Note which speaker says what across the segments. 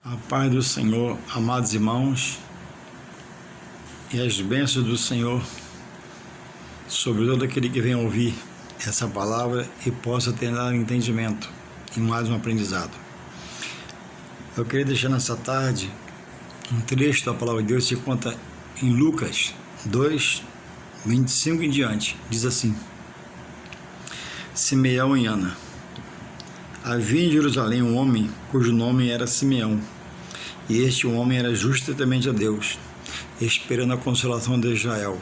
Speaker 1: A paz do Senhor, amados irmãos, e as bênçãos do Senhor sobre todo aquele que venha ouvir essa palavra e possa ter dado entendimento e mais um aprendizado. Eu queria deixar nessa tarde um trecho da palavra de Deus que se conta em Lucas 2, 25 em diante. Diz assim: Simeão e Ana. Havia em Jerusalém um homem cujo nome era Simeão, e este homem era justo temente a Deus, esperando a consolação de Israel,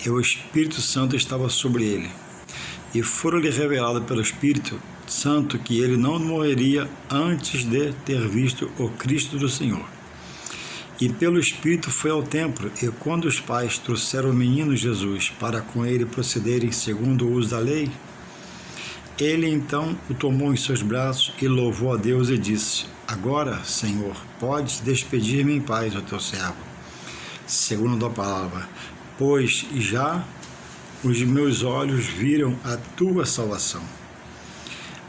Speaker 1: e o Espírito Santo estava sobre ele. E fora-lhe revelado pelo Espírito Santo que ele não morreria antes de ter visto o Cristo do Senhor. E pelo Espírito foi ao templo, e quando os pais trouxeram o menino Jesus para com ele procederem segundo o uso da lei, ele então o tomou em seus braços e louvou a Deus e disse: Agora, Senhor, podes despedir-me em paz, ó teu servo, segundo a tua palavra, pois já os meus olhos viram a tua salvação,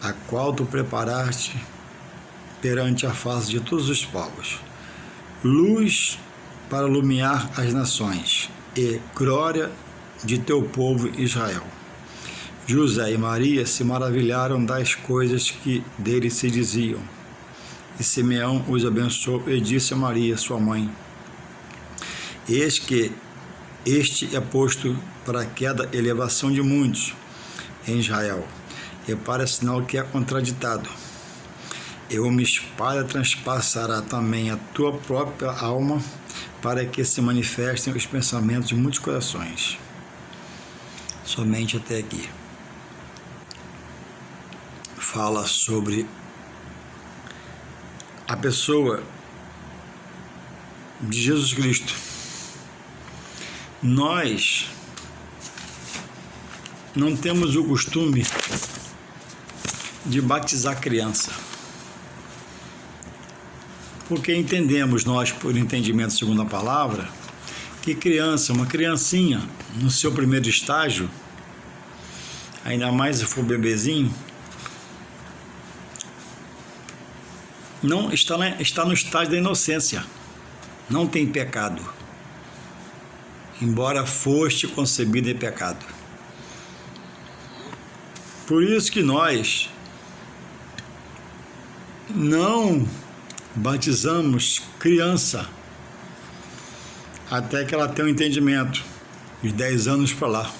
Speaker 1: a qual tu preparaste perante a face de todos os povos, luz para iluminar as nações e glória de teu povo Israel. José e Maria se maravilharam das coisas que dele se diziam. E Simeão os abençoou e disse a Maria, sua mãe: Eis que este é posto para a queda e elevação de muitos em Israel, e para sinal que é contraditado. E uma espada transpassará também a tua própria alma, para que se manifestem os pensamentos de muitos corações. Somente até aqui. Fala sobre a pessoa de Jesus Cristo. Nós não temos o costume de batizar criança, porque entendemos nós, por entendimento segundo a palavra, que criança, uma criancinha, no seu primeiro estágio, ainda mais se for bebezinho, não está no estágio da inocência, não tem pecado, embora foste concebido em pecado. Por isso que nós não batizamos criança até que ela tenha um entendimento, de 10 anos para lá,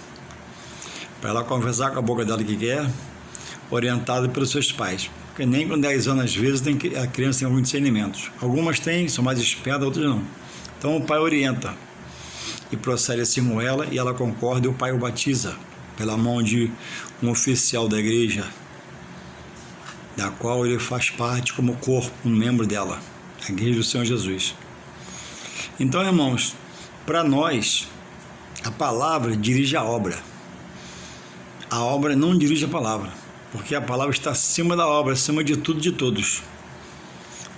Speaker 1: para ela conversar com a boca dela que quer, orientada pelos seus pais. Porque nem com 10 anos, às vezes, a criança tem alguns discernimentos. Algumas têm, são mais espertas, outras não. Então o pai orienta e procede assim com ela, e ela concorda e o pai o batiza pela mão de um oficial da igreja, da qual ele faz parte como corpo, um membro dela, a igreja do Senhor Jesus. Então, irmãos, para nós, a palavra dirige a obra. A obra não dirige a palavra, porque a palavra está acima da obra, acima de tudo e de todos.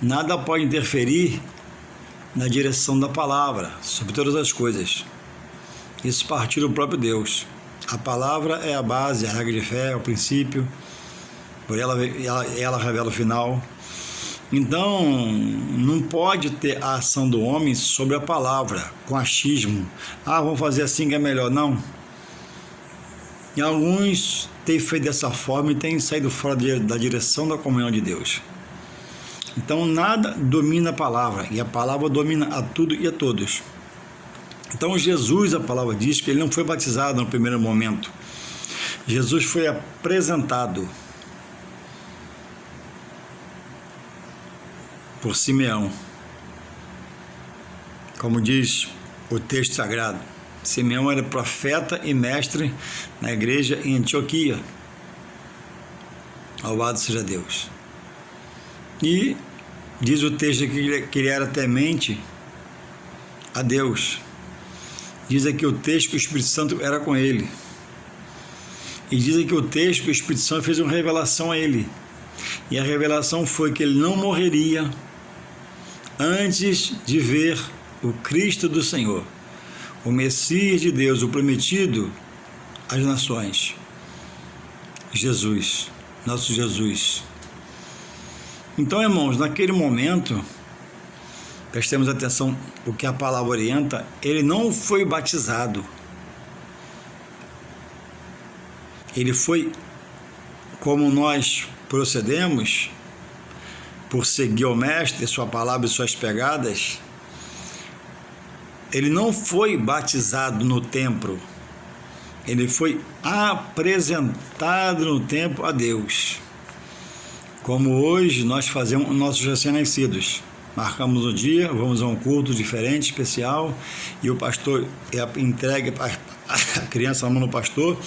Speaker 1: Nada pode interferir na direção da palavra, sobre todas as coisas. Isso partir do próprio Deus. A palavra é a base, a regra de fé, é o princípio, por ela revela o final. Então, não pode ter a ação do homem sobre a palavra, com achismo. Vamos fazer assim que é melhor. Não. E alguns têm feito dessa forma e têm saído fora da direção da comunhão de Deus. Então, nada domina a palavra, e a palavra domina a tudo e a todos. Então, Jesus, a palavra diz que ele não foi batizado no primeiro momento. Jesus foi apresentado por Simeão. Como diz o texto sagrado, Simeão era profeta e mestre na igreja em Antioquia. Louvado seja Deus. E diz o texto que ele era temente a Deus. Diz aqui o texto que o Espírito Santo era com ele. E diz aqui o texto que o Espírito Santo fez uma revelação a ele. E a revelação foi que ele não morreria antes de ver o Cristo do Senhor, o Messias de Deus, o prometido às nações. Jesus, nosso Jesus. Então, irmãos, naquele momento, Prestemos atenção o que a palavra orienta. Ele não foi batizado. Ele foi, como nós procedemos, por seguir o Mestre, sua palavra e suas pegadas. Ele não foi batizado no templo. Ele foi apresentado no templo a Deus. Como hoje nós fazemos nossos recém-nascidos. Marcamos um dia, vamos a um culto diferente, especial, e o pastor entrega a criança na mão do pastor,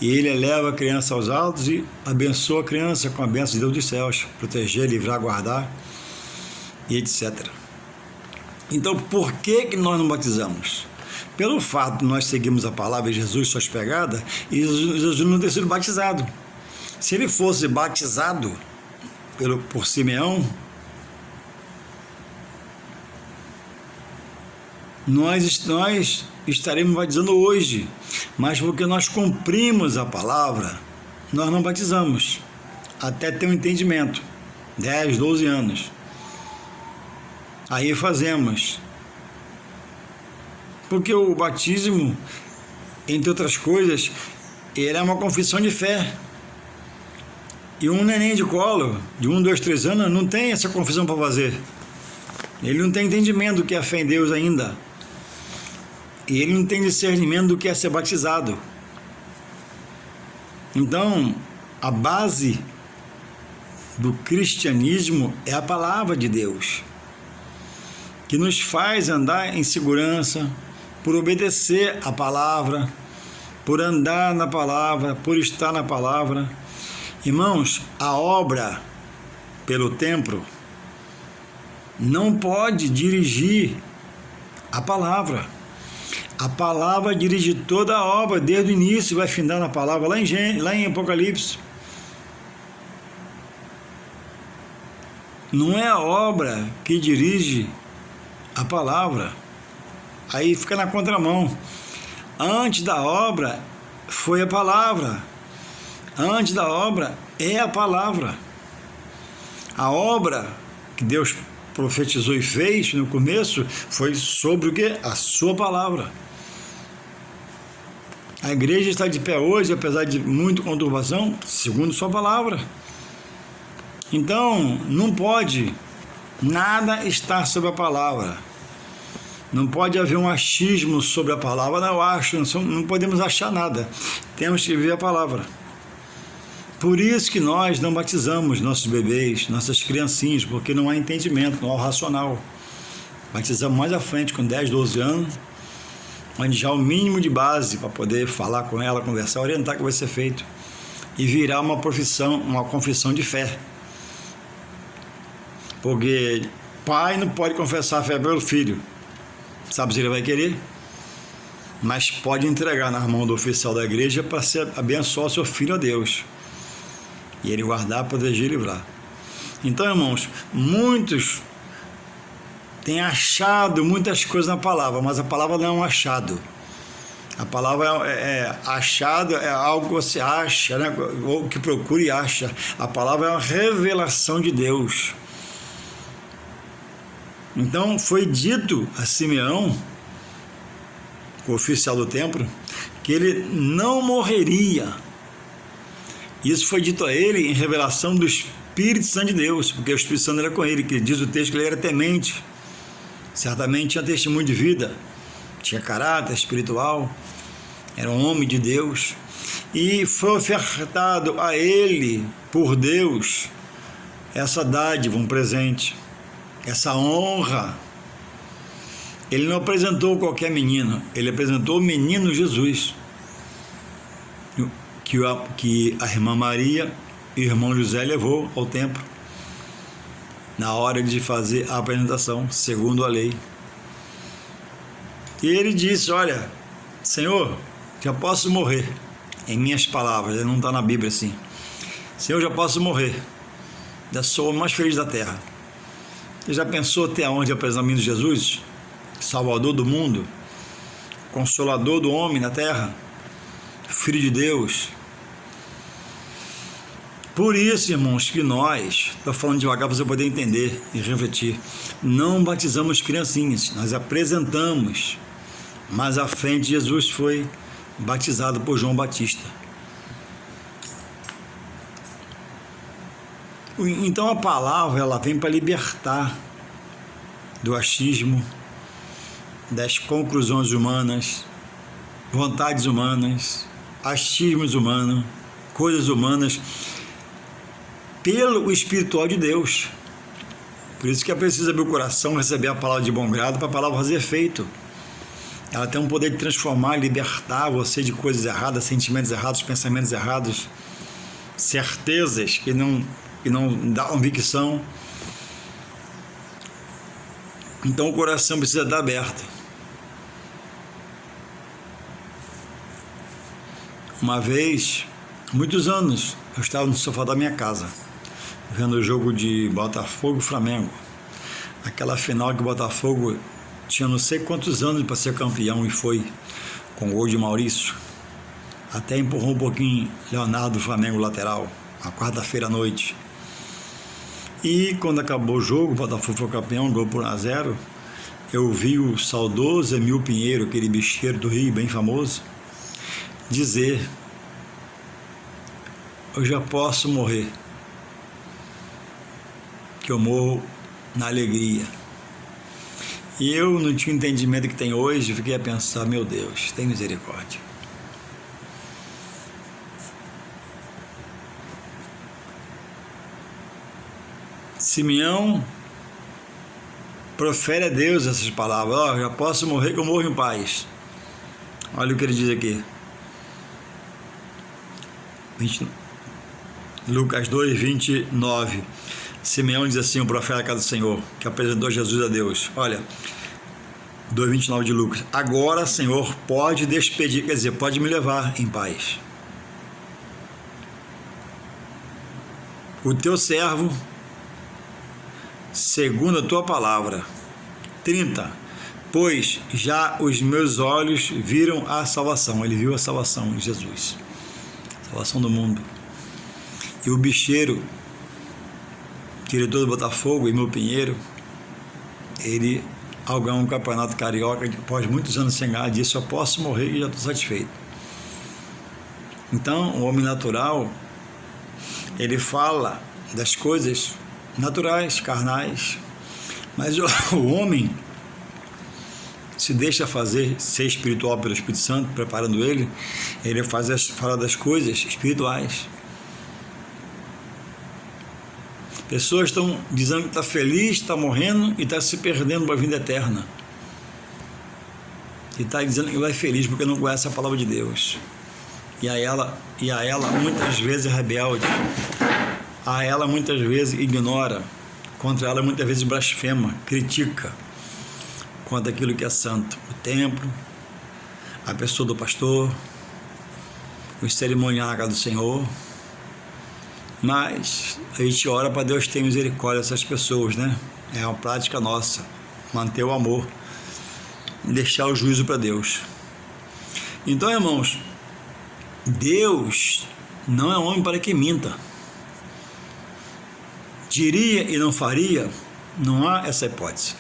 Speaker 1: e ele eleva a criança aos altos e abençoa a criança com a bênção de Deus dos céus, proteger, livrar, guardar, e etc. Então, por que nós não batizamos? Pelo fato de nós seguirmos a palavra de Jesus, suas pegadas, e Jesus não ter sido batizado. Se ele fosse batizado por Simeão, nós estaremos batizando hoje, mas porque nós cumprimos a palavra, nós não batizamos, até ter um entendimento, 10, 12 anos. Aí fazemos, porque o batismo, entre outras coisas, ele é uma confissão de fé. E um neném de colo, de 1, 2, 3 anos, não tem essa confissão para fazer. Ele não tem entendimento do que é fé em Deus ainda. E ele não tem discernimento do que é ser batizado. Então, a base do cristianismo é a palavra de Deus, que nos faz andar em segurança, por obedecer a palavra, por andar na palavra, por estar na palavra. Irmãos, a obra pelo templo não pode dirigir a palavra. A palavra dirige toda a obra, desde o início, vai findar na palavra, lá em Apocalipse. Não é a obra que dirige a palavra. Aí fica na contramão. Antes da obra foi a palavra. Antes da obra é a palavra. A obra que Deus profetizou e fez no começo foi sobre o quê? A sua palavra. A igreja está de pé hoje, apesar de muita conturbação, segundo sua palavra. Então, não pode nada estar sobre a palavra. Não pode haver um achismo sobre a palavra. Não, eu acho, não podemos achar nada. Temos que viver a palavra. Por isso que nós não batizamos nossos bebês, nossas criancinhas, porque não há entendimento, não há racional. Batizamos mais à frente, com 10, 12 anos, onde já há o mínimo de base para poder falar com ela, conversar, orientar o que vai ser feito. E virar uma confissão de fé. Porque pai não pode confessar a fé pelo filho. Sabe se ele vai querer? Mas pode entregar na mão do oficial da igreja para abençoar o seu filho a Deus. E ele guardar, proteger e livrar. Então, irmãos, muitos têm achado muitas coisas na palavra, mas a palavra não é um achado. A palavra achado é algo que você acha, né? Ou que procura e acha. A palavra é uma revelação de Deus. Então, foi dito a Simeão, o oficial do templo, que ele não morreria. Isso foi dito a ele em revelação do Espírito Santo de Deus, porque o Espírito Santo era com ele, que diz o texto que ele era temente, certamente tinha testemunho de vida, tinha caráter espiritual, era um homem de Deus, e foi ofertado a ele, por Deus, essa dádiva, um presente, essa honra. Ele não apresentou qualquer menino, ele apresentou o menino Jesus, que a irmã Maria e o irmão José levou ao templo na hora de fazer a apresentação, segundo a lei. E ele disse: olha, Senhor, já posso morrer. Em minhas palavras, não está na Bíblia assim. Senhor, já posso morrer. Já sou o mais feliz da terra. Você já pensou até onde apresentar o menino Jesus? Salvador do mundo, Consolador do homem na terra, Filho de Deus. Por isso, irmãos, que nós, estou falando devagar para você poder entender e refletir, não batizamos criancinhas, nós apresentamos. Mas à frente Jesus foi batizado por João Batista. Então a palavra ela vem para libertar do achismo, das conclusões humanas, vontades humanas, achismos humanos, coisas humanas, pelo espiritual de Deus. Por isso que é preciso abrir o coração, receber a palavra de bom grado, para a palavra fazer efeito. Ela tem um poder de transformar, libertar você de coisas erradas, sentimentos errados, pensamentos errados, certezas que não dão convicção. Então o coração precisa estar aberto. Uma vez, há muitos anos, eu estava no sofá da minha casa, vendo o jogo de Botafogo e Flamengo. Aquela final que o Botafogo tinha não sei quantos anos para ser campeão e foi, com o gol de Maurício. Até empurrou um pouquinho Leonardo do Flamengo lateral, na quarta-feira à noite. E quando acabou o jogo, o Botafogo foi campeão, gol por 1-0. Eu vi o saudoso Emil Pinheiro, aquele bicheiro do Rio, bem famoso, dizer: eu já posso morrer, que eu morro na alegria. E eu não tinha o entendimento que tem hoje, fiquei a pensar: meu Deus, tem misericórdia. Simeão profere a Deus essas palavras: ó, já posso morrer, que eu morro em paz. Olha o que ele diz aqui. Lucas 2:29. Simeão diz assim, o profeta da casa do Senhor, que apresentou Jesus a Deus. Olha, 2:29 de Lucas. Agora, Senhor, pode despedir, quer dizer, pode me levar em paz. O teu servo, segundo a tua palavra. 30. Pois já os meus olhos viram a salvação. Ele viu a salvação em Jesus. Salvação do mundo. E o bicheiro, diretor do Botafogo, Emil Pinheiro, ele, ao ganhar um campeonato carioca, após muitos anos sem ganhar, disse: eu posso morrer e já estou satisfeito. Então, o homem natural, ele fala das coisas naturais, carnais, mas o homem se deixa fazer, ser espiritual pelo Espírito Santo, preparando ele fala das coisas espirituais. Pessoas estão dizendo que está feliz, está morrendo e está se perdendo para a vida eterna. E está dizendo que vai feliz porque não conhece a palavra de Deus. E a ela muitas vezes é rebelde. A ela muitas vezes ignora. Contra ela muitas vezes blasfema, critica contra aquilo que é santo. O templo, a pessoa do pastor, os cerimoniais na casa do Senhor. Mas a gente ora para Deus ter misericórdia dessas pessoas, né? É uma prática nossa, manter o amor, deixar o juízo para Deus. Então, irmãos, Deus não é homem para que minta. Diria e não faria, não há essa hipótese.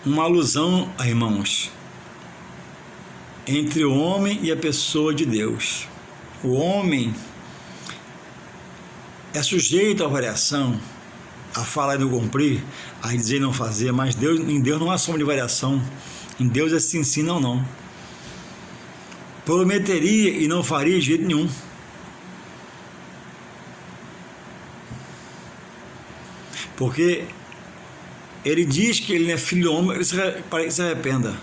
Speaker 1: Uma alusão, irmãos, entre o homem e a pessoa de Deus. O homem é sujeito à variação, a falar e não cumprir, a dizer e não fazer, mas em Deus não há sombra de variação. Em Deus é sim, sim, não, não. Prometeria e não faria de jeito nenhum. Porque ele diz que ele não é filho do homem para que se arrependa.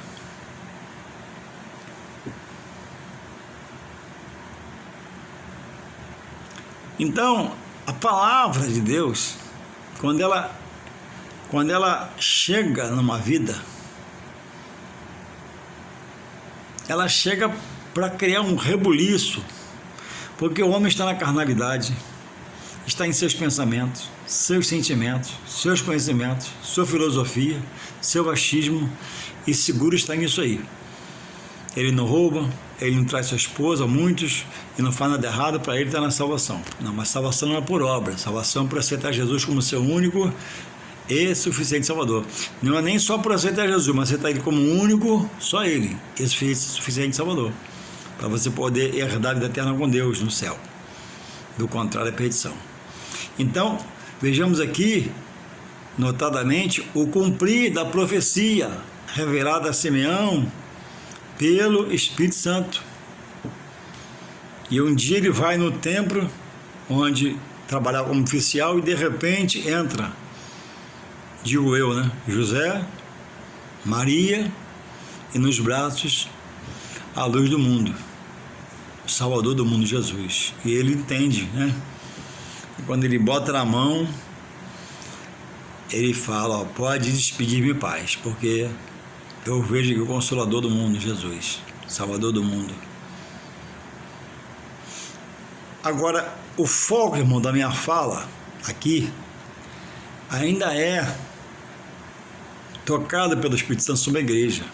Speaker 1: Então, a palavra de Deus, quando ela chega numa vida, ela chega para criar um rebuliço, porque o homem está na carnalidade, está em seus pensamentos, seus sentimentos, seus conhecimentos, sua filosofia, seu achismo, e seguro está nisso aí. Ele não rouba, ele não traz sua esposa, muitos, e não faz nada errado, para ele estar na salvação. Não, mas salvação não é por obra, salvação é por aceitar Jesus como seu único e suficiente Salvador. Não é nem só por aceitar Jesus, mas aceitar ele como único, só ele, e suficiente Salvador, para você poder herdar a vida eterna com Deus no céu. Do contrário, é perdição. Então, vejamos aqui, notadamente, o cumprir da profecia revelada a Simeão pelo Espírito Santo. E um dia ele vai no templo, onde trabalhava como oficial, e de repente entra, digo eu, né? José, Maria, e nos braços a luz do mundo, o Salvador do mundo, Jesus. E ele entende, né? E quando ele bota na mão, ele fala, ó, pode despedir-me, paz, porque eu vejo que o Consolador do mundo, Jesus, Salvador do mundo. Agora, o foco, irmão, da minha fala aqui ainda é tocado pelo Espírito Santo sobre a igreja.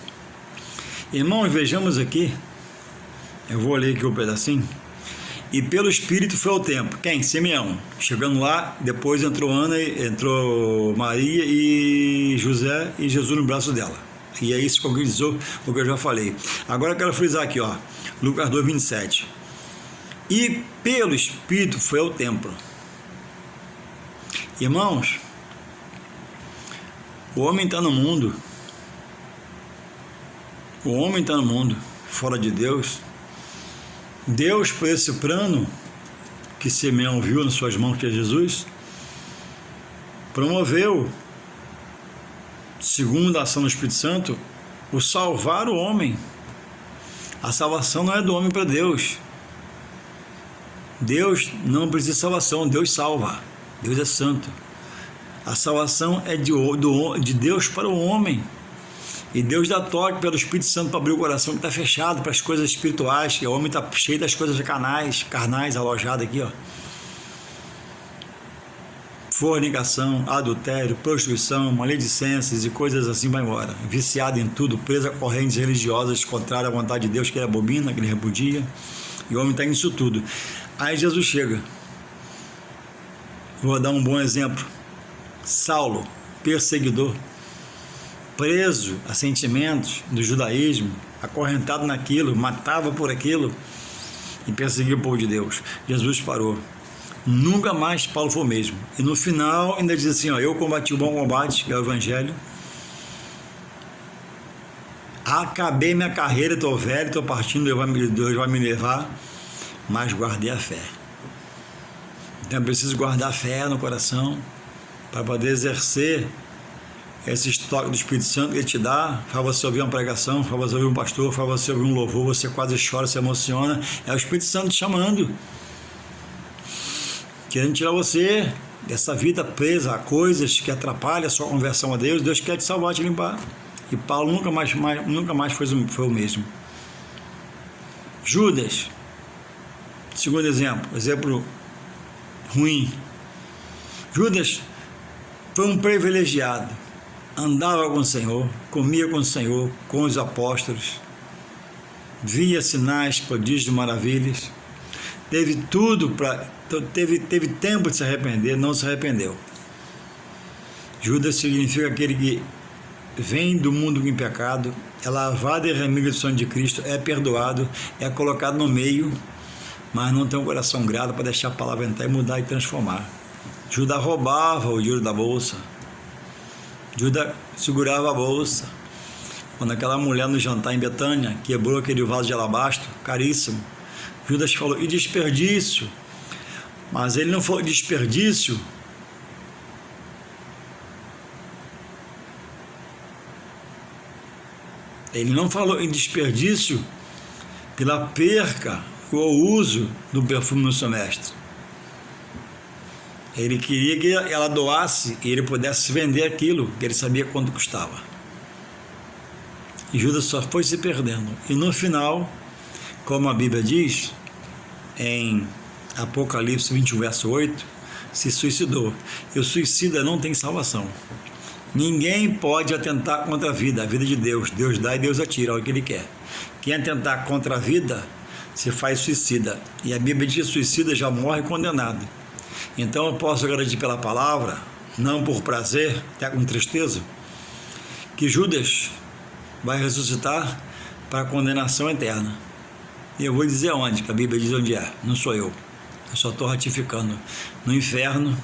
Speaker 1: Irmãos, vejamos aqui, eu vou ler aqui um pedacinho. E pelo Espírito foi ao templo. Quem? Simeão. Chegando lá, depois entrou entrou Maria e José e Jesus no braço dela. E é isso que concretizou o que eu já falei. Agora eu quero frisar aqui, ó, Lucas 2, 27. E pelo Espírito foi ao templo. Irmãos, o homem está no mundo. O homem está no mundo, fora de Deus. Deus, por esse plano que Simeão viu nas suas mãos, que é Jesus, promoveu, segundo a ação do Espírito Santo, o salvar o homem. A salvação não é do homem para Deus. Deus não precisa de salvação, Deus salva. Deus é santo. A salvação é de Deus para o homem. E Deus dá toque pelo Espírito Santo para abrir o coração que está fechado para as coisas espirituais, que o homem está cheio das coisas carnais alojadas aqui, ó. Fornicação, adultério, prostituição, maledicências e coisas assim vai embora. Viciado em tudo, preso a correntes religiosas contrárias à vontade de Deus, que ele abomina, que ele repudia. E o homem está nisso tudo. Aí Jesus chega. Vou dar um bom exemplo. Saulo, perseguidor, preso a sentimentos do judaísmo, acorrentado naquilo, matava por aquilo e perseguia o povo de Deus. Jesus parou. Nunca mais Paulo foi o mesmo. E no final ainda diz assim, ó, eu combati o bom combate, que é o Evangelho, acabei minha carreira, estou velho, estou partindo, Deus vai me levar, mas guardei a fé. Então eu preciso guardar a fé no coração para poder exercer esse estoque do Espírito Santo que ele te dá. Faz você ouvir uma pregação, faz você ouvir um pastor, faz você ouvir um louvor, você quase chora, se emociona. É o Espírito Santo te chamando, querendo tirar você dessa vida presa a coisas que atrapalham a sua conversão a Deus. Deus quer te salvar, te limpar. E Paulo nunca mais foi o mesmo. Judas, segundo exemplo ruim. Judas foi um privilegiado, andava com o Senhor, comia com o Senhor, com os apóstolos, via sinais, prodígios e maravilhas, teve tudo teve tempo de se arrepender, não se arrependeu. Judas significa aquele que vem do mundo em pecado, é lavado e remido do sangue de Cristo, é perdoado, é colocado no meio, mas não tem um coração grato para deixar a palavra entrar e mudar e transformar. Judas roubava o dinheiro da bolsa. Judas segurava a bolsa. Quando aquela mulher no jantar em Betânia quebrou aquele vaso de alabastro, caríssimo, Judas falou, e desperdício? Mas ele não falou desperdício Ele não falou em desperdício pela perca ou uso do perfume no seu mestre. Ele queria que ela doasse e ele pudesse vender aquilo, que ele sabia quanto custava. E Judas só foi se perdendo. E no final, como a Bíblia diz, em Apocalipse 21, verso 8, se suicidou. E o suicida não tem salvação. Ninguém pode atentar contra a vida de Deus. Deus dá e Deus atira, é o que Ele quer. quem atentar contra a vida se faz suicida. E a Bíblia diz que suicida já morre condenado. Então eu posso garantir pela palavra, não por prazer, até com tristeza, que Judas vai ressuscitar para a condenação eterna. E eu vou dizer onde, que a Bíblia diz onde é, não sou eu. Eu só estou ratificando. No inferno,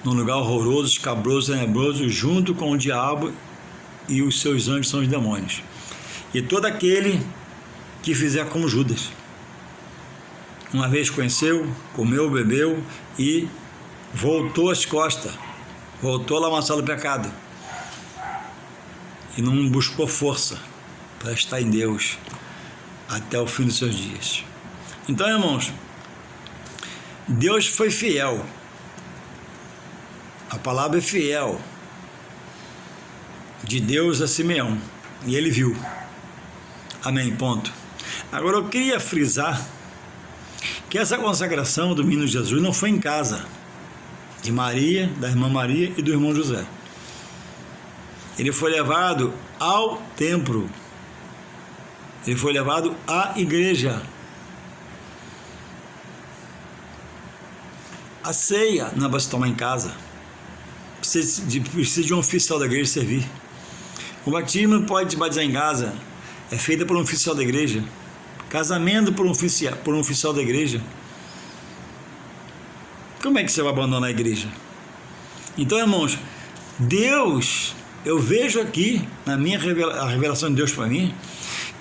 Speaker 1: num lugar horroroso, escabroso, tenebroso, junto com o diabo e os seus anjos são os demônios. E todo aquele que fizer como Judas, uma vez conheceu, comeu, bebeu e voltou às costas, voltou a lamaçar o pecado e não buscou força para estar em Deus até o fim dos seus dias. Então, irmãos, Deus foi fiel. A palavra é fiel de Deus a Simeão e ele viu. Amém, ponto. Agora eu queria frisar que essa consagração do menino Jesus não foi em casa de Maria, da irmã Maria e do irmão José. Ele foi levado ao templo. Ele foi levado à igreja. A ceia não é para se tomar em casa. Precisa de um oficial da igreja servir. O batismo pode batizar em casa. É feita por um oficial da igreja. Casamento por um oficial da igreja. Como é que você vai abandonar a igreja? Então, irmãos, Deus, eu vejo aqui, na minha a revelação de Deus para mim,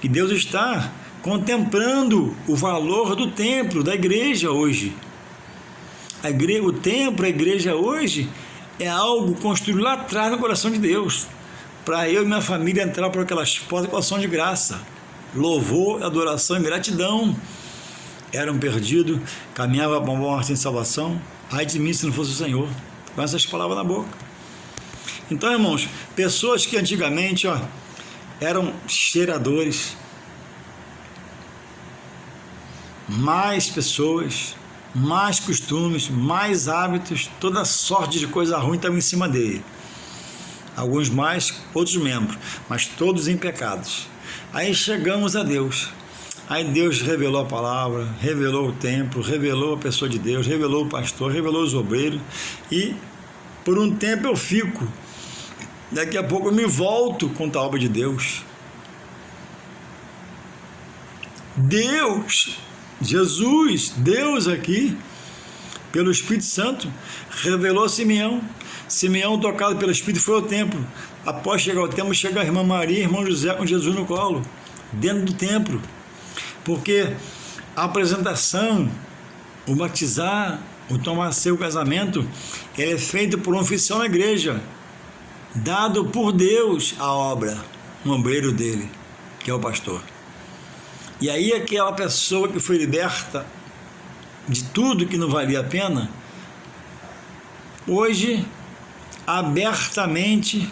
Speaker 1: que Deus está contemplando o valor do templo, da igreja hoje. O templo, a igreja hoje, é algo construído lá atrás no coração de Deus, para eu e minha família entrar por aquelas portas com ação de graça, louvor, adoração e gratidão. Era um perdido, caminhava para uma morte sem salvação. Ai de mim se não fosse o Senhor, com essas palavras na boca. Então, irmãos, pessoas que antigamente eram cheiradores, mais pessoas, mais costumes, mais hábitos, toda sorte de coisa ruim estava em cima dele. Alguns mais, outros menos, mas todos em pecados. Aí chegamos a Deus. Aí Deus revelou a palavra, revelou o templo, revelou a pessoa de Deus, revelou o pastor, revelou os obreiros. E por um tempo eu fico. Daqui a pouco eu me volto contra a obra de Deus. Deus, Jesus, Deus aqui, pelo Espírito Santo, revelou a Simeão. Simeão, tocado pelo Espírito, foi ao templo. Após chegar ao templo, chega a irmã Maria e irmão José com Jesus no colo, dentro do templo. Porque a apresentação, o batizar, o tomar seu casamento, ele é feito por um oficial na igreja, dado por Deus a obra, um obreiro dele, que é o pastor. E aí aquela pessoa que foi liberta de tudo que não valia a pena, hoje abertamente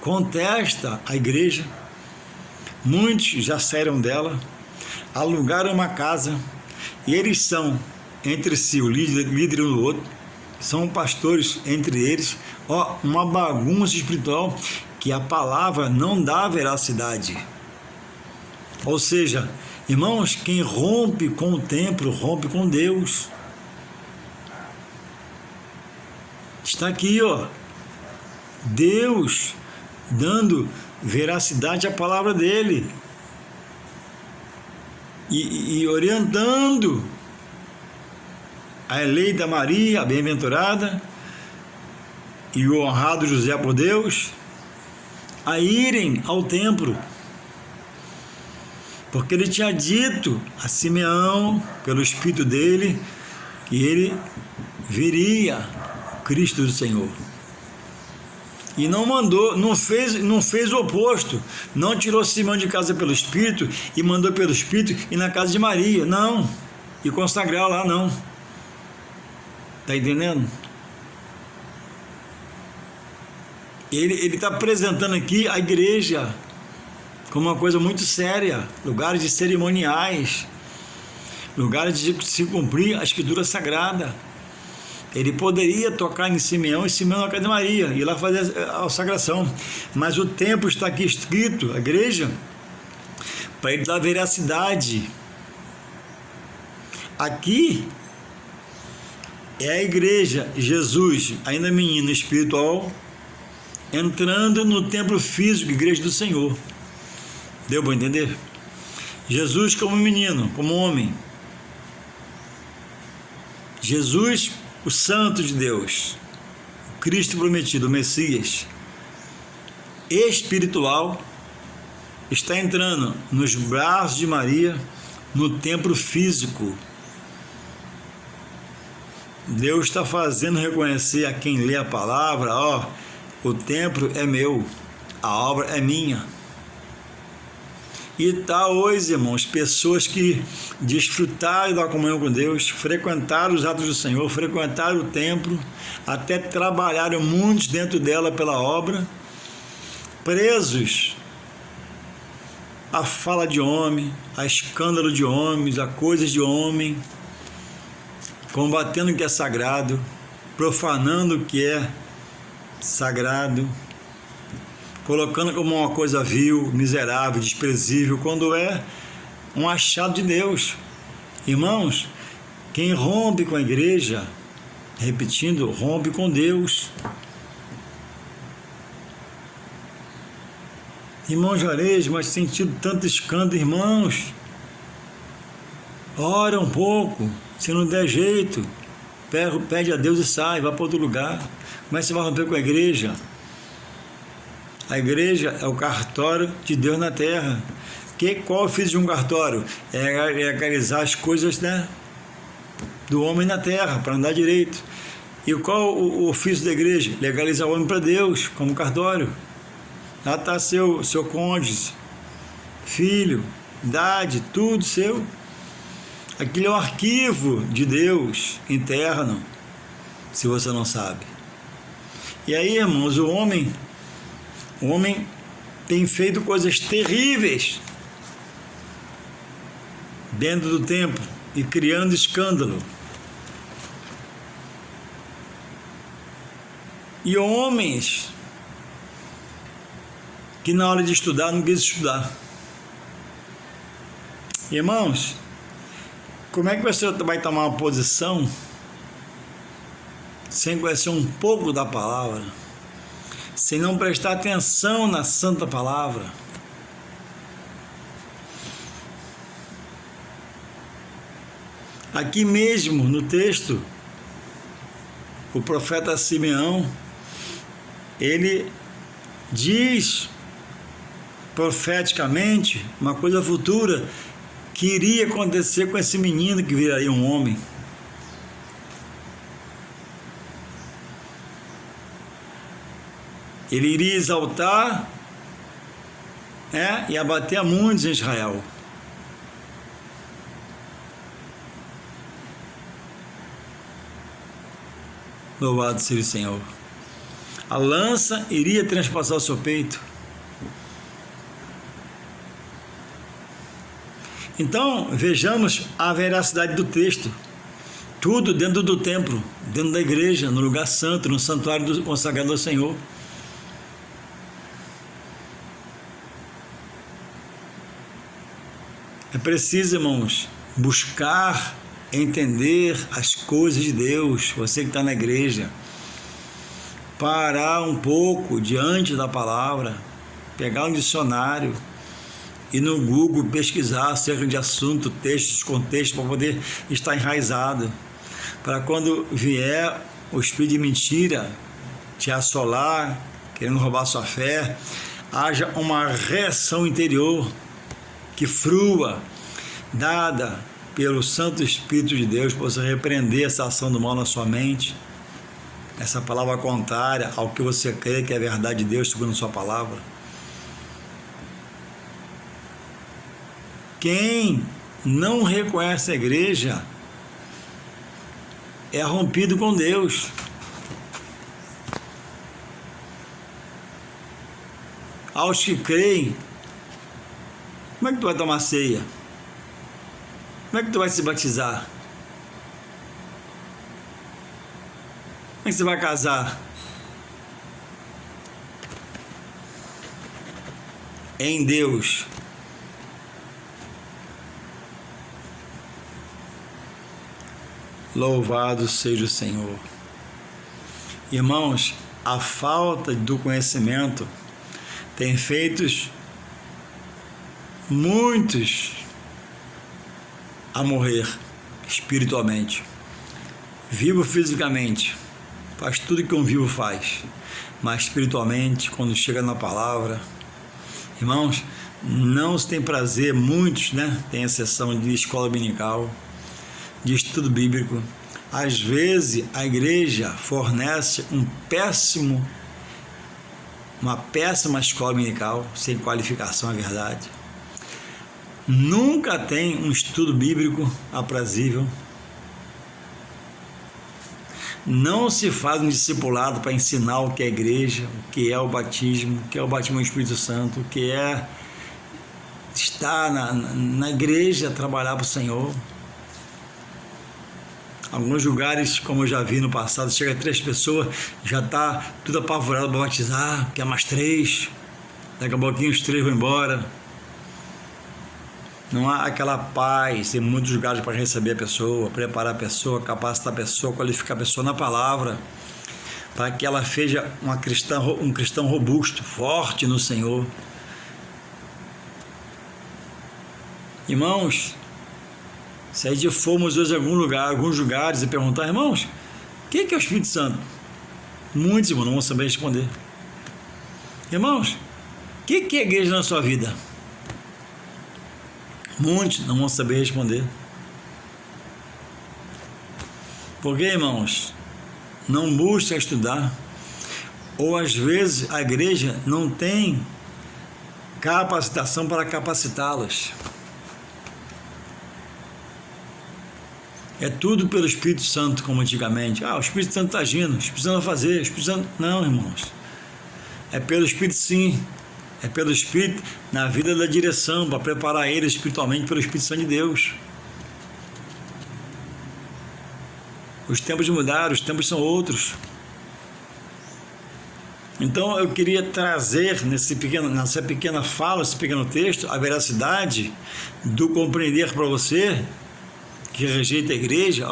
Speaker 1: contesta a igreja. Muitos já saíram dela, alugaram uma casa e eles são entre si o líder um do outro, são pastores entre eles, uma bagunça espiritual que a palavra não dá veracidade. Ou seja, irmãos, quem rompe com o templo, rompe com Deus. Está aqui, Deus dando veracidade à palavra dele e orientando a lei da Maria, a bem-aventurada, e o honrado José por Deus, a irem ao templo, porque ele tinha dito a Simeão, pelo Espírito dele, que ele viria Cristo do Senhor. E não mandou, não fez o oposto, não tirou Simeão de casa pelo Espírito e mandou pelo Espírito ir na casa de Maria, não, e consagrar lá, não. Está entendendo? Ele está apresentando aqui a igreja como uma coisa muito séria, lugares de cerimoniais, lugares de se cumprir a Escritura Sagrada. Ele poderia tocar em Simeão e Simeão na casa de Maria, ir lá fazer a sagração, mas o templo está aqui escrito, a igreja, para ele dar veracidade. Aqui é a igreja, Jesus, ainda menino espiritual, entrando no templo físico, igreja do Senhor. Deu para entender? Jesus como menino, como homem. Jesus, o Santo de Deus, o Cristo prometido, o Messias, espiritual, está entrando nos braços de Maria, no templo físico. Deus está fazendo reconhecer a quem lê a palavra, o templo é meu, a obra é minha. E tá hoje, irmãos, pessoas que desfrutaram da comunhão com Deus, frequentaram os atos do Senhor, frequentaram o templo, até trabalharam muitos dentro dela pela obra, presos a fala de homem, a escândalo de homens, a coisas de homem, combatendo o que é sagrado, profanando o que é sagrado, colocando como uma coisa vil, miserável, desprezível, quando é um achado de Deus. Irmãos, quem rompe com a igreja, repetindo, rompe com Deus. Irmão Juarez, mas tem tido tanto escândalo, irmãos. Ora um pouco, se não der jeito, pede a Deus e sai, vai para outro lugar. Como é que você vai romper com a igreja? A igreja é o cartório de Deus na terra. Qual o ofício de um cartório? É legalizar as coisas, né, do homem na terra, para andar direito. E qual o ofício da igreja? Legalizar o homem para Deus, como cartório. Lá está seu cônjuge, filho, idade, tudo seu. Aquilo é um arquivo de Deus interno, se você não sabe. E aí, irmãos, o homem tem feito coisas terríveis dentro do templo e criando escândalo. E homens que na hora de estudar não quis estudar. Irmãos, como é que você vai tomar uma posição sem conhecer um pouco da palavra, sem não prestar atenção na santa palavra? Aqui mesmo no texto, o profeta Simeão, ele diz profeticamente uma coisa futura que iria acontecer com esse menino que viraria um homem. Ele iria exaltar e abater a muitos em Israel. Louvado seja o Senhor. A lança iria transpassar o seu peito. Então, vejamos a veracidade do texto. Tudo dentro do templo, dentro da igreja, no lugar santo, no santuário consagrado ao Senhor. É preciso, irmãos, buscar entender as coisas de Deus. Você que está na igreja, parar um pouco diante da palavra, pegar um dicionário e no Google pesquisar acerca de assunto, textos, contextos, para poder estar enraizado, para quando vier o espírito de mentira te assolar, querendo roubar sua fé, haja uma reação interior que frua, dada pelo Santo Espírito de Deus, para você repreender essa ação do mal na sua mente, essa palavra contrária ao que você crê que é verdade de Deus, segundo a sua palavra. Quem não reconhece a igreja é rompido com Deus. Aos que creem, como é que tu vai tomar ceia? Como é que tu vai se batizar? Como é que você vai casar? Em Deus. Louvado seja o Senhor. Irmãos, a falta do conhecimento tem feito muitos a morrer espiritualmente. Vivo fisicamente, faz tudo que um vivo faz, mas espiritualmente, quando chega na palavra, irmãos, não se tem prazer, muitos, tem a sessão de escola dominical, de estudo bíblico. Às vezes a igreja fornece uma péssima escola dominical, sem qualificação, é verdade. Nunca tem um estudo bíblico aprazível. Não se faz um discipulado para ensinar o que é a igreja, o que é o batismo, o que é o batismo do Espírito Santo, o que é estar na igreja, trabalhar para o Senhor. Alguns lugares, como eu já vi no passado, chega a 3 pessoas, já está tudo apavorado para batizar, quer mais 3, daqui a pouquinho os 3 vão embora. Não há aquela paz em muitos lugares para receber a pessoa, preparar a pessoa, capacitar a pessoa, qualificar a pessoa na palavra, para que ela seja um cristão robusto, forte no Senhor. Irmãos, se a gente formos hoje em alguns lugares e perguntar, irmãos, o que é o Espírito Santo? Muitos, irmãos, não vão saber responder. Irmãos, o que é a igreja na sua vida? Muitos não vão saber responder. Porque, irmãos, não busca estudar, ou às vezes a igreja não tem capacitação para capacitá-los. É tudo pelo Espírito Santo, como antigamente. O Espírito Santo está agindo, o Espírito Santo vai fazer, o Espírito Santo... Não, irmãos. É pelo Espírito, sim. É pelo Espírito na vida da direção, para preparar ele espiritualmente pelo Espírito Santo de Deus. Os tempos mudaram, os tempos são outros. Então eu queria trazer nessa pequena fala, esse pequeno texto, a veracidade do compreender para você que rejeita a igreja.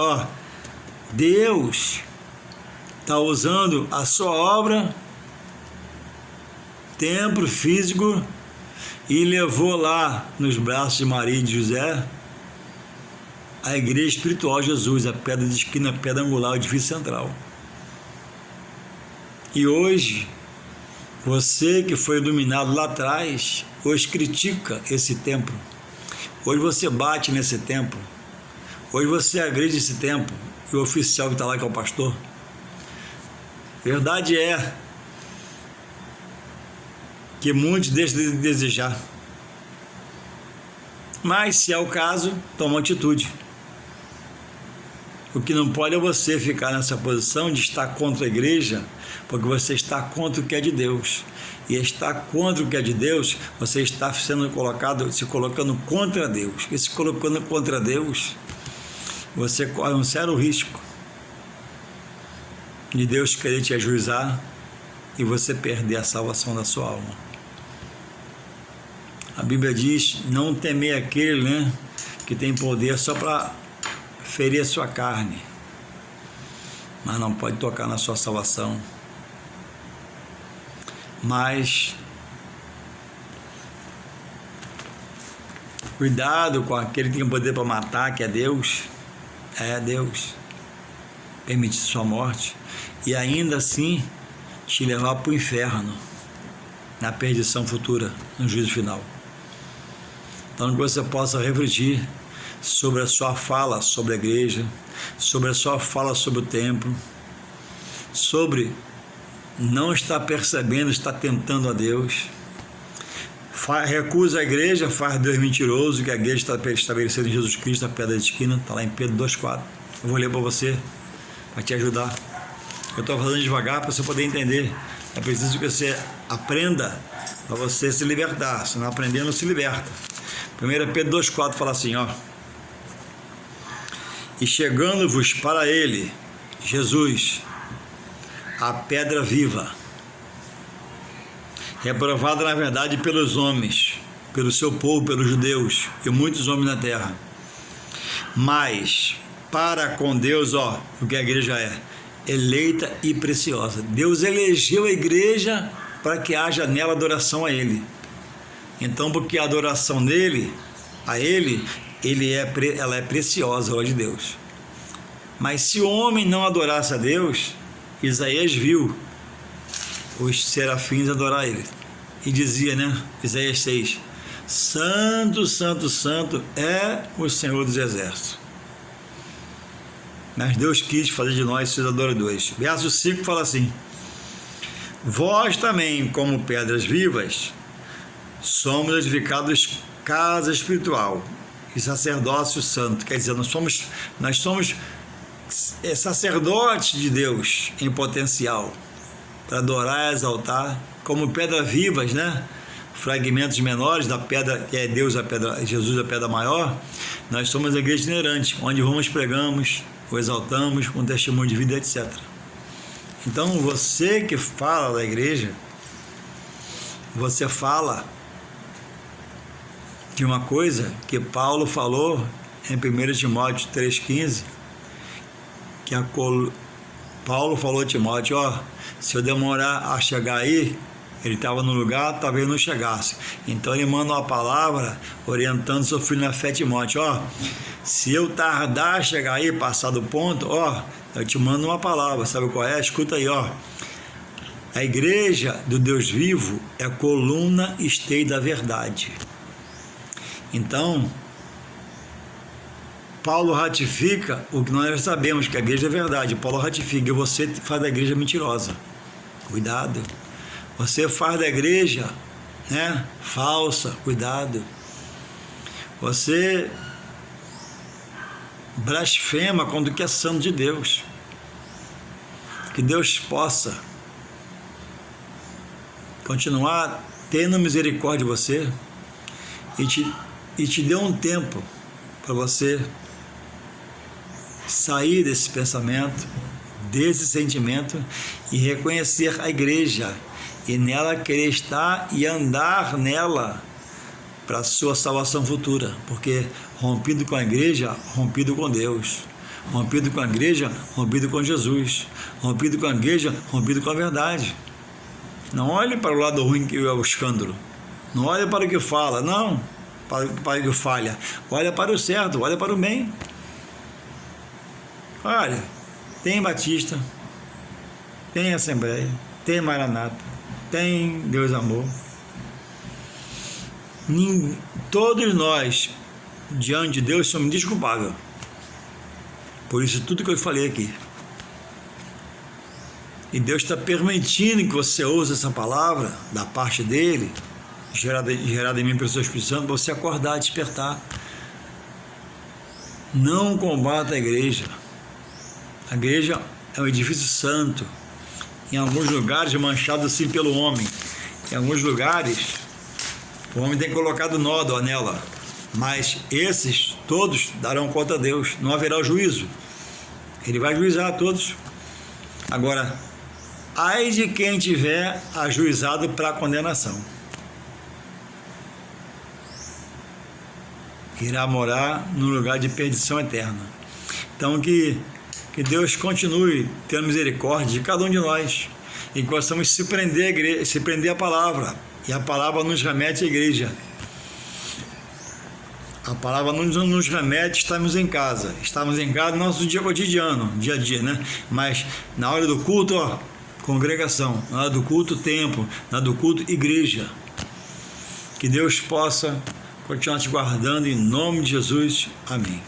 Speaker 1: Deus está usando a sua obra, templo físico, e levou lá nos braços de Maria e de José a igreja espiritual de Jesus, a pedra de esquina, a pedra angular, o edifício central. E hoje, você que foi iluminado lá atrás, hoje critica esse templo. Hoje você bate nesse templo. Hoje você agride esse templo. E o oficial que está lá, que é o pastor. Verdade é que muitos deixam de desejar. Mas, se é o caso, toma atitude. O que não pode é você ficar nessa posição de estar contra a igreja, porque você está contra o que é de Deus. E estar contra o que é de Deus, você está se colocando contra Deus. E se colocando contra Deus, você corre um sério risco de Deus querer te ajuizar e você perder a salvação da sua alma. A Bíblia diz, não temer aquele, que tem poder só para ferir a sua carne, mas não pode tocar na sua salvação. Mas cuidado com aquele que tem poder para matar, que é Deus. É Deus. Permite sua morte e ainda assim te levar para o inferno, na perdição futura, no juízo final. Então, que você possa refletir sobre a sua fala sobre a igreja, sobre a sua fala sobre o templo, sobre não estar percebendo, estar tentando a Deus. Recusa a igreja, faz Deus mentiroso, que a igreja está estabelecida em Jesus Cristo, a pedra de esquina, está lá em Pedro 2,4. Eu vou ler para você, para te ajudar. Eu estou fazendo devagar para você poder entender. É preciso que você aprenda para você se libertar. Se não aprender, não se liberta. 1 Pedro 2,4 fala assim, e chegando-vos para ele, Jesus, a pedra viva, reprovada na verdade pelos homens, pelo seu povo, pelos judeus e muitos homens na terra, mas para com Deus, ó, o que a igreja é, eleita e preciosa. Deus elegeu a igreja para que haja nela adoração a Ele. Então, porque a adoração dele, a Ele, ela é preciosa, ó de Deus. Mas se o homem não adorasse a Deus, Isaías viu os serafins adorar Ele. E dizia, né, Isaías 6, Santo, Santo, Santo é o Senhor dos Exércitos. Mas Deus quis fazer de nós seus adoradores. Verso 5 fala assim: vós também, como pedras vivas, somos edificados casa espiritual e sacerdócio santo. Quer dizer, nós somos sacerdotes de Deus em potencial, para adorar e exaltar, como pedras vivas, né? Fragmentos menores da pedra, que é Deus, a pedra, Jesus, a pedra maior. Nós somos a igreja itinerante, onde vamos, pregamos, o exaltamos com testemunho de vida, etc. Então, você que fala da igreja, você fala de uma coisa que Paulo falou em 1 Timóteo 3,15, que Paulo falou a Timóteo, ó, se eu demorar a chegar aí, ele estava no lugar, talvez não chegasse. Então ele manda uma palavra orientando seu filho na fé, Timóteo, ó, se eu tardar a chegar aí, passar do ponto, ó, eu te mando uma palavra, sabe qual é? Escuta aí, ó. A igreja do Deus vivo é a coluna esteia da verdade. Então, Paulo ratifica o que nós já sabemos, que a igreja é verdade. Paulo ratifica, e você faz da igreja mentirosa. Cuidado. Você faz da igreja, né, falsa. Cuidado. Você blasfema quando que é santo de Deus. Que Deus possa continuar tendo misericórdia de você e te dê um tempo para você sair desse pensamento, desse sentimento e reconhecer a igreja e nela querer estar e andar nela para a sua salvação futura, porque rompido com a igreja, rompido com Deus, rompido com a igreja, rompido com Jesus, rompido com a igreja, rompido com a verdade. Não olhe para o lado ruim que é o escândalo, não olhe para o que fala, não, para o que falha, olha para o certo, olha para o bem. Olha, tem Batista, tem Assembleia, tem Maranata, tem Deus Amor. Todos nós, diante de Deus, somos desculpáveis. Por isso, tudo que eu falei aqui. E Deus está permitindo que você use essa palavra da parte dele, gerada em mim pelo seu Espírito Santo, para você acordar, despertar. Não combata a igreja. A igreja é um edifício santo. Em alguns lugares manchado assim pelo homem. Em alguns lugares o homem tem colocado nódoa nela. Mas esses todos darão conta a Deus. Não haverá o juízo. Ele vai juizar a todos. Agora, ai de quem tiver ajuizado para a condenação. Irá morar no lugar de perdição eterna. Então que Deus continue tendo misericórdia de cada um de nós e que possamos se prender à palavra, e a palavra nos remete à igreja. A palavra nos remete, estamos em casa no nosso dia cotidiano, dia a dia, né? Mas na hora do culto, ó, congregação, na hora do culto, templo, na hora do culto, igreja. Que Deus possa continuar te guardando em nome de Jesus. Amém.